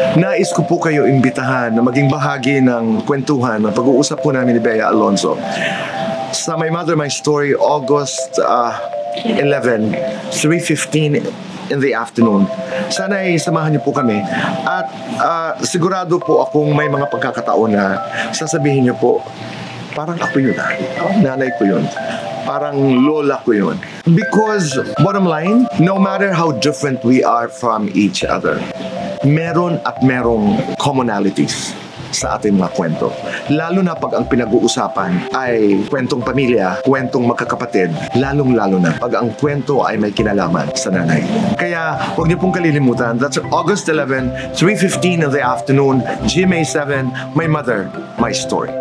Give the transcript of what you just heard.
Nais ko po kayo imbitahan na maging bahagi ng kwentuhan ng pag-uusap po namin ni Bea Alonzo sa My Mother, My Story, August 11, 3:15 in the afternoon. Sana ay samahan niyo po kami at sigurado po akong may mga pagkakataon na sasabihin niyo po, parang ako yun nanay ko yun, parang lola ko yun. Because bottom line, no matter how different we are from each other, meron at merong commonalities sa ating mga kwento. Lalo na pag ang pinag-uusapan ay kwentong pamilya, kwentong magkakapatid, lalong-lalo na pag ang kwento ay may kinalaman sa nanay. Kaya huwag niyo pong kalilimutan, that's August 11, 3:15 in the afternoon, GMA 7, My Mother, My Story.